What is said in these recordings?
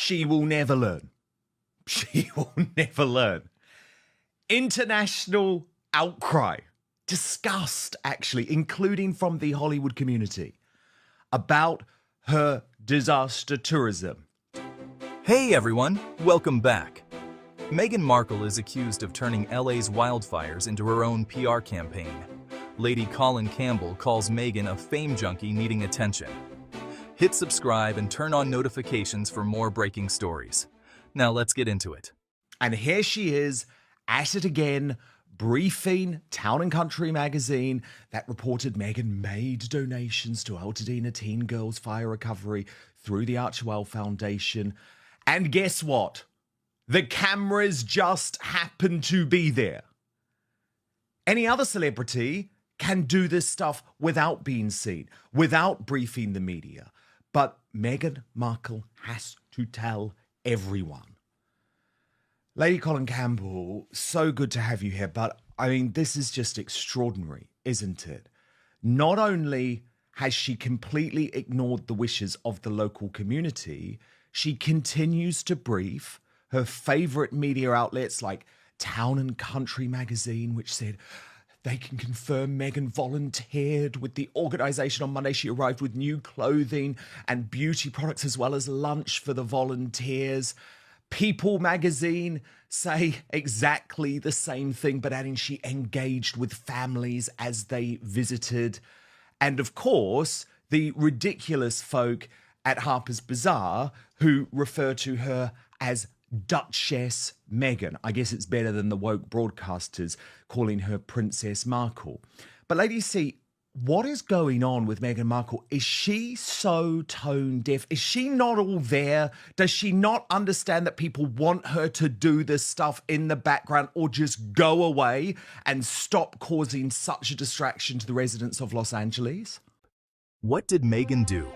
she will never learn. She will never learn. International outcry, disgust, actually, including from the Hollywood community, about her disaster tourism. Hey everyone, welcome back. Meghan Markle is accused of turning LA's wildfires into her own PR campaign. Lady Campbell calls Meghan a fame junkie needing attention. Hit subscribe and turn on notifications for more breaking stories. Now let's get into it. And here she is, at it again, briefing Town & Country magazine that reported Meghan made donations to Altadena teen girls' fire recovery through the Archewell Foundation. And guess what? The cameras just happen to be there. Any other celebrity can do this stuff without being seen, without briefing the media. But Meghan Markle has to tell everyone. Lady Campbell, so good to have you here, but I mean, this is just extraordinary, isn't it? Not only has she completely ignored the wishes of the local community, she continues to brief her favorite media outlets like Town & Country magazine, which said they can confirm Meghan volunteered with the organisation on Monday. She arrived with new clothing and beauty products as well as lunch for the volunteers. People magazine say exactly the same thing, but adding she engaged with families as they visited. And of course, the ridiculous folk at Harper's Bazaar who refer to her as Duchess Meghan. I guess it's better than the woke broadcasters calling her Princess Markle. But ladies, see, what is going on with Meghan Markle? Is she so tone deaf? Is she not all there? Does she not understand that people want her to do this stuff in the background, or just go away and stop causing such a distraction to the residents of Los Angeles? What did Meghan do?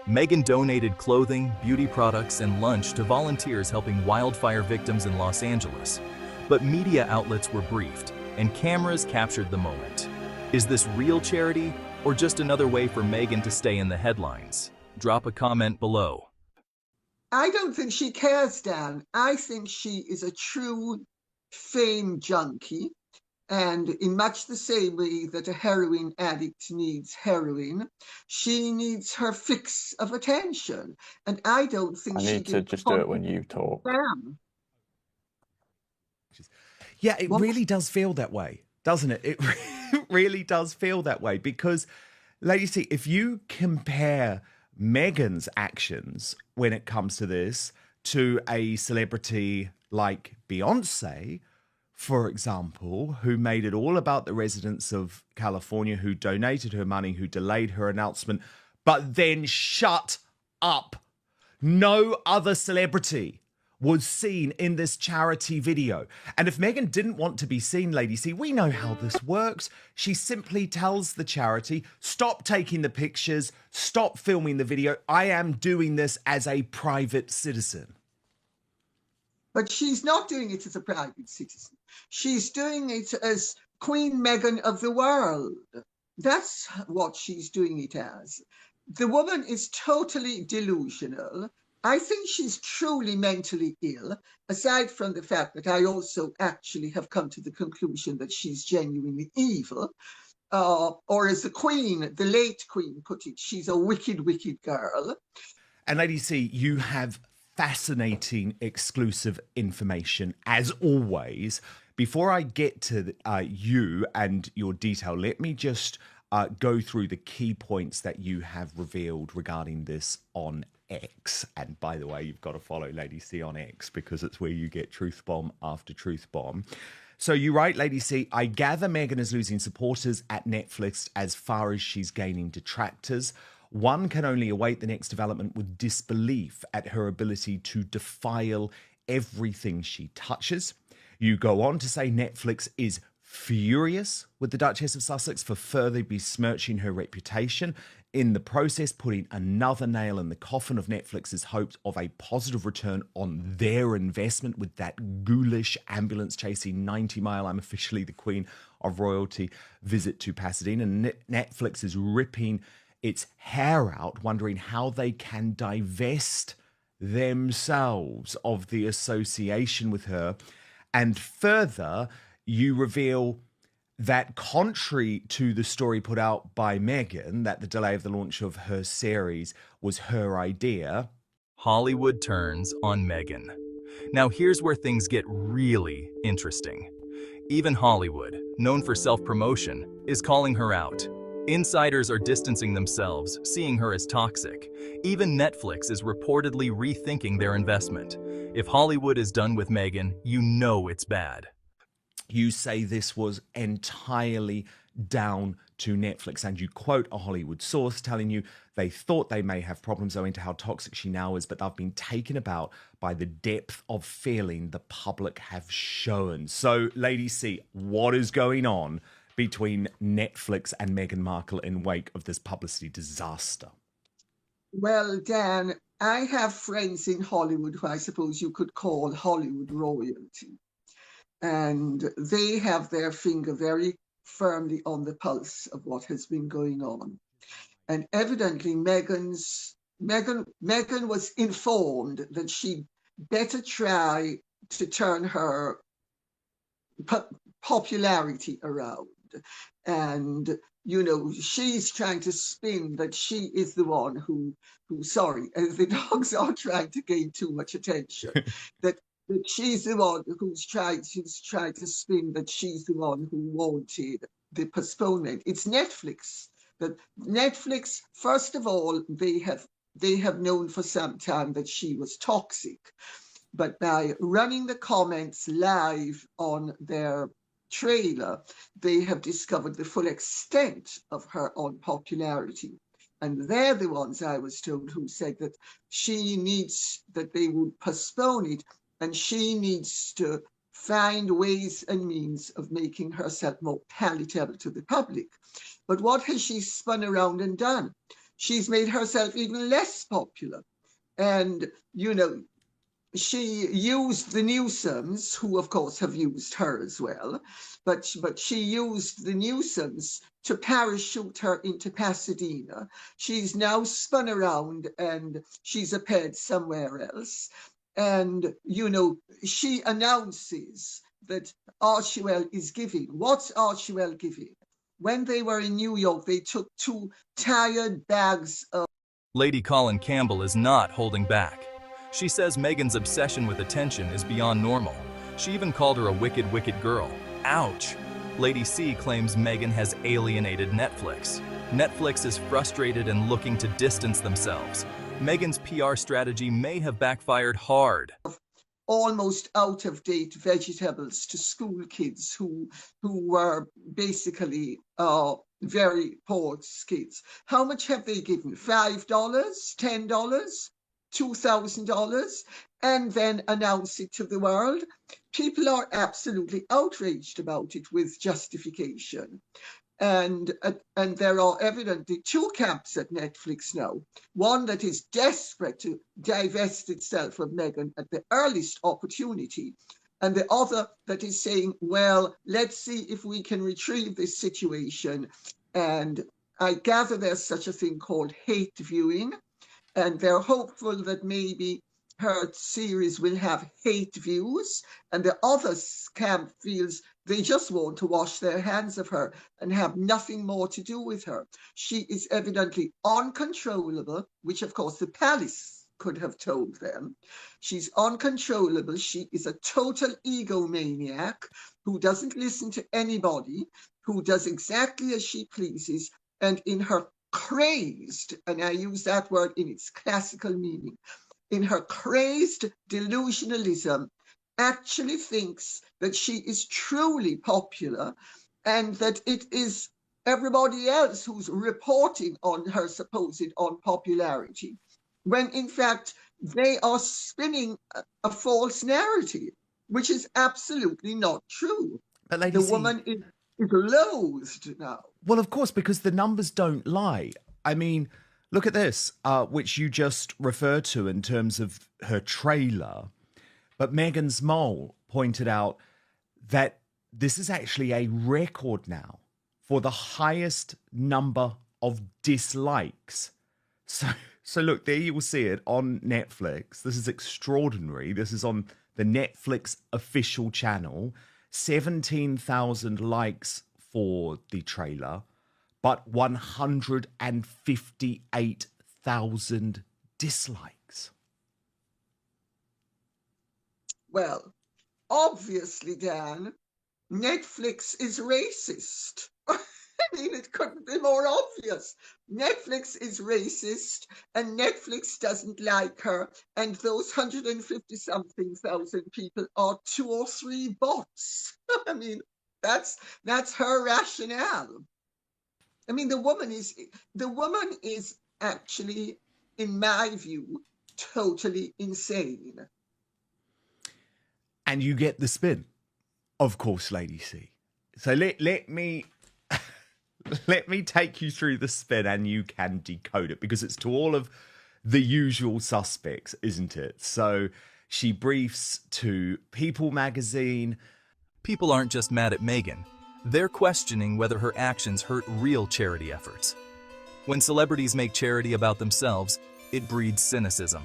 Meghan donated clothing, beauty products, and lunch to volunteers helping wildfire victims in Los Angeles. But media outlets were briefed, and cameras captured the moment. Is this real charity, or just another way for Meghan to stay in the headlines? Drop a comment below. I don't think she cares, Dan. I think she is a true fame junkie. And in much the same way that a heroin addict needs heroin, she needs her fix of attention. And I don't think I need to just do it when you talk. Yeah, it really does feel that way, doesn't it? It really does feel that way because, ladies, see, if you compare Meghan's actions when it comes to this to a celebrity like Beyonce, for example, who made it all about the residents of California, who donated her money, who delayed her announcement, but then shut up. No other celebrity was seen in this charity video. And if Meghan didn't want to be seen, ladies, see, we know how this works. She simply tells the charity, stop taking the pictures, stop filming the video. I am doing this as a private citizen. But she's not doing it as a private citizen. She's doing it as Queen Meghan of the world. That's what she's doing it as. The woman is totally delusional. I think she's truly mentally ill, aside from the fact that I also actually have come to the conclusion that she's genuinely evil. Or as the Queen, the late Queen put it, she's a wicked, wicked girl. And ladies, see, you have fascinating exclusive information as always. Before I get to you and your detail, let me just go through the key points that you have revealed regarding this on X. And by the way, you've got to follow Lady C on X because it's where you get truth bomb after truth bomb. So you write, Lady C, I gather Meghan is losing supporters at Netflix as far as she's gaining detractors. One can only await the next development with disbelief at her ability to defile everything she touches. You go on to say Netflix is furious with the Duchess of Sussex for further besmirching her reputation, in the process putting another nail in the coffin of Netflix's hopes of a positive return on their investment with that ghoulish ambulance-chasing 90-mile I'm officially the Queen of Royalty visit to Pasadena. Netflix is ripping its hair out, wondering how they can divest themselves of the association with her. And further, you reveal that contrary to the story put out by Meghan, that the delay of the launch of her series was her idea, Hollywood turns on Meghan. Now here's where things get really interesting. Even Hollywood, known for self-promotion, is calling her out. Insiders are distancing themselves, seeing her as toxic. Even Netflix is reportedly rethinking their investment. If Hollywood is done with Meghan, you know it's bad. you say this was entirely down to Netflix, and you quote a Hollywood source telling you they thought they may have problems owing to how toxic she now is, but they've been taken about by the depth of feeling the public have shown. So, Lady C, what is going on between Netflix and Meghan Markle in wake of this publicity disaster? Well, Dan, I have friends in Hollywood who I suppose you could call Hollywood royalty. And they have their finger very firmly on the pulse of what has been going on. And evidently Meghan was informed that she'd better try to turn her popularity around. And, you know, she's trying to spin that she is the one who sorry, the dogs are trying to gain too much attention, that she's the one who's tried to spin that she's the one who wanted the postponement. It's Netflix. That Netflix, first of all, they have known for some time that she was toxic. But by running the comments live on their trailer, they have discovered the full extent of her unpopularity. And they're the ones, I was told, who said that that they would postpone it, and she needs to find ways and means of making herself more palatable to the public. But what has she spun around and done? She's made herself even less popular. And, you know, she used the Newsomes, who of course have used her as well, but she used the Newsomes to parachute her into Pasadena. She's now spun around and she's appeared somewhere else. And, you know, she announces that Archewell is giving. What's Archewell giving? When they were in New York, they took 2 tired bags of... Lady Colin Campbell is not holding back. She says Meghan's obsession with attention is beyond normal. She even called her a wicked, wicked girl. Ouch! Lady C claims Meghan has alienated Netflix. Netflix is frustrated and looking to distance themselves. Meghan's PR strategy may have backfired hard. Almost out-of-date vegetables to school kids who were basically very poor kids. How much have they given? $5, $10, $2,000, and then announce it to the world? People are absolutely outraged about it with justification. And there are evidently 2 camps at Netflix now. One that is desperate to divest itself of Meghan at the earliest opportunity, and the other that is saying, well, let's see if we can retrieve this situation. And I gather there's such a thing called hate viewing, and they're hopeful that maybe her series will have hate views, and the other camp feels they just want to wash their hands of her and have nothing more to do with her. She is evidently uncontrollable, which of course the palace could have told them. She's uncontrollable. She is a total egomaniac who doesn't listen to anybody, who does exactly as she pleases, and in her crazed, and I use that word in its classical meaning, in her crazed delusionalism, actually thinks that she is truly popular and that it is everybody else who's reporting on her supposed unpopularity, when in fact they are spinning a false narrative, which is absolutely not true. But Lady the C, woman is loathed now. well, of course, because the numbers don't lie. I mean, look at this, which you just referred to in terms of her trailer. But Meghan's mole pointed out that this is actually a record now for the highest number of dislikes. So look, there you will see it on Netflix. This is extraordinary. This is on the Netflix official channel. 17,000 likes for the trailer, but 158,000 dislikes. Well, obviously, Dan, Netflix is racist. I mean, it couldn't be more obvious. Netflix is racist, and Netflix doesn't like her, and those 150-something thousand people are 2 or 3 bots. I mean, that's her rationale. I mean, the woman is actually, in my view, totally insane. And you get the spin, of course, Lady C. So let me let me take you through the spin, and you can decode it, because it's to all of the usual suspects, isn't it? So she briefs to People magazine. People aren't just mad at Meghan. They're questioning whether her actions hurt real charity efforts. When celebrities make charity about themselves, it breeds cynicism.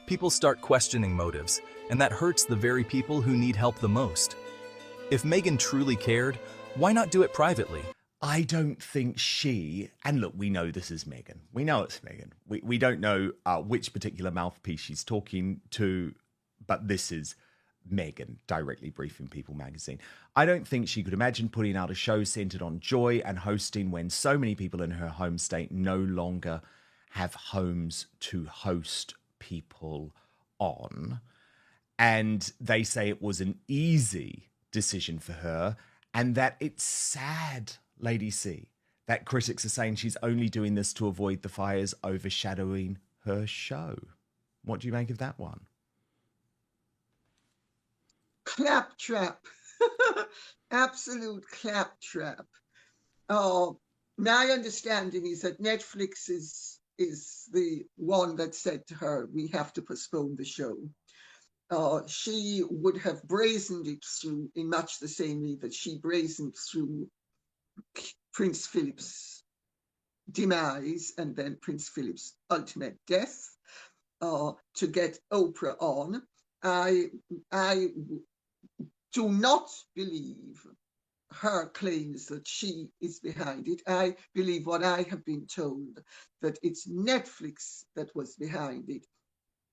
People start questioning motives, and that hurts the very people who need help the most. If Meghan truly cared, why not do it privately? I don't think she, and look, we know this is Meghan. We know it's Meghan. We don't know which particular mouthpiece she's talking to, but this is Meghan directly briefing People magazine. I don't think she could imagine putting out a show centered on joy and hosting when so many people in her home state no longer have homes to host people on. And they say it was an easy decision for her, and that it's sad, Lady C, that critics are saying she's only doing this to avoid the fires overshadowing her show. What do you make of that one? Claptrap. Absolute claptrap. Oh, my understanding is that Netflix is the one that said to her, we have to postpone the show. She would have brazened it through in much the same way that she brazened through Prince Philip's demise and then Prince Philip's ultimate death to get Oprah on. I do not believe her claims that she is behind it. I believe what I have been told, that it's Netflix that was behind it.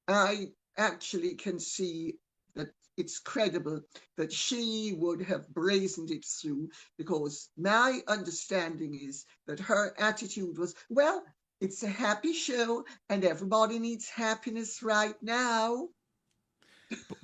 I actually can see that it's credible that she would have brazened it through, because my understanding is that her attitude was, well, it's a happy show and everybody needs happiness right now.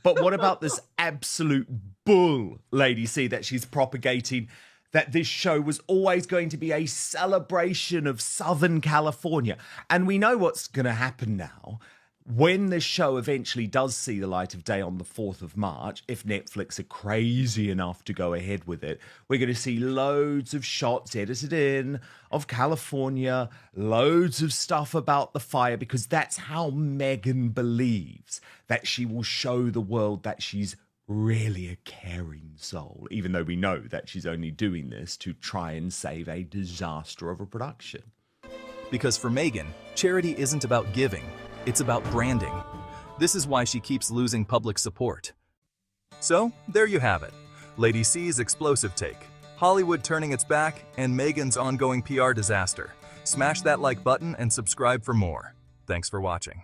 But what about this absolute bull, Lady C, that she's propagating, that this show was always going to be a celebration of Southern California? And we know what's going to happen now. When this show eventually does see the light of day on the 4th of March, if Netflix are crazy enough to go ahead with it, we're going to see loads of shots edited in of California, loads of stuff about the fire, because that's how Meghan believes that she will show the world that she's really a caring soul, even though we know that she's only doing this to try and save a disaster of a production. Because for Meghan, charity isn't about giving. It's about branding. This is why she keeps losing public support. So, there you have it. Lady C's explosive take. Hollywood turning its back, and Meghan's ongoing PR disaster. Smash that like button and subscribe for more. Thanks for watching.